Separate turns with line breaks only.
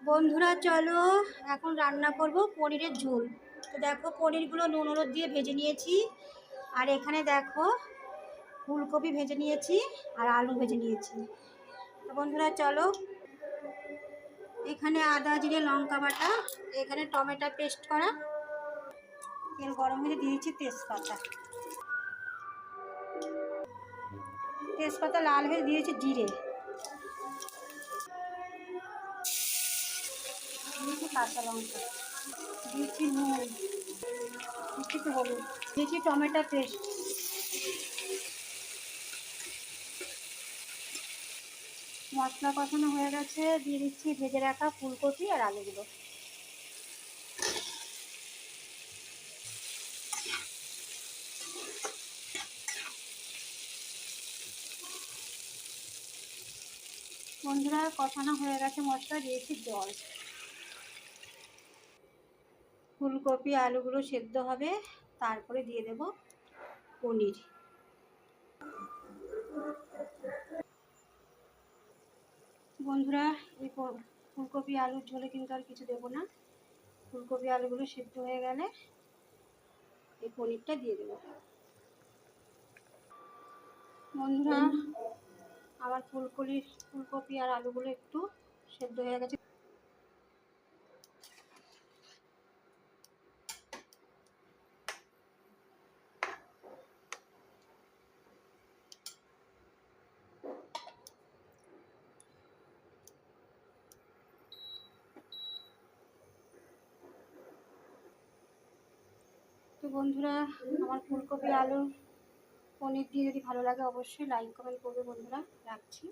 বন্ধুরা চলো এখন রান্না করব পনিরের ঝোল। তো দেখো পনিরগুলো নুন হলুদ দিয়ে ভেজে নিয়েছি। আর এখানে দেখো ফুলকপি ভেজে নিয়েছি আর আলু ভেজে নিয়েছি। তো বন্ধুরা চলো, এখানে আদা জিরে লঙ্কা বাটা, এখানে টমেটো পেস্ট করা, তেল গরম হয়ে দিয়েছি তেজপাতা, তেজপাতা লাল হয়ে দিয়েছি জিরে, দিয়েছি কাঁচা লঙ্কা, দিয়েছি নুন, একটু হলুদ, দিয়েছি টমেটো পেস্ট। মশলা কষানো হয়ে গেছে, দিয়ে দিচ্ছি ভেজে রাখা ফুলকপি আর আলুগুলো। বন্ধুরা কষানো হয়ে গেছে মশলা, দিয়েছি জল। ফুলকপি আলুগুলো সেদ্ধ হবে, তারপরে দিয়ে দেব পনির। বন্ধুরা এই ফুলকপি আলুর ঝোলে কিন্তু আর কিছু দেবো না। ফুলকপি আলুগুলো সেদ্ধ হয়ে গেলে এই পনিরটা দিয়ে দেবো। বন্ধুরা আমার ফুলকপি আর আলুগুলো একটু সেদ্ধ হয়ে গেছে। তো বন্ধুরা আমার ফুলকপি আলু পনির দিয়ে যদি ভালো লাগে অবশ্যই লাইক কমেন্ট করবে বন্ধুরা। রাখছি।